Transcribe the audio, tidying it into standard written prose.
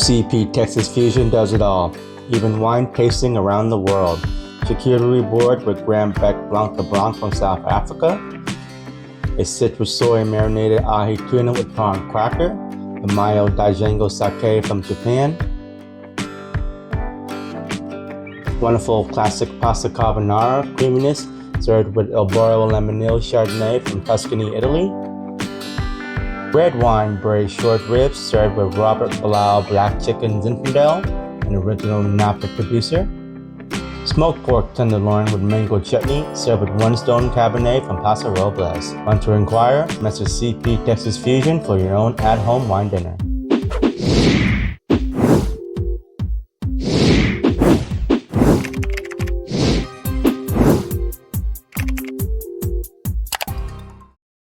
Cptexasfusion does it all, even wine tasting around the world. Charcuterie board with Grand Bec Blanc de Blanc from South Africa, a citrus soy marinated ahi tuna with prawn cracker, the Mayo Dajango sake from Japan, wonderful classic pasta carbonara creaminess served with El Borio Lemonil Chardonnay from Tuscany, Italy, red wine braised short ribs served with Robert Bilal black chicken Zinfandel, an original Napa producer, smoked pork tenderloin with mango chutney served with One Stone Cabernet from Paso Robles. Want to inquire? Message Cptexasfusion for your own at-home wine dinner.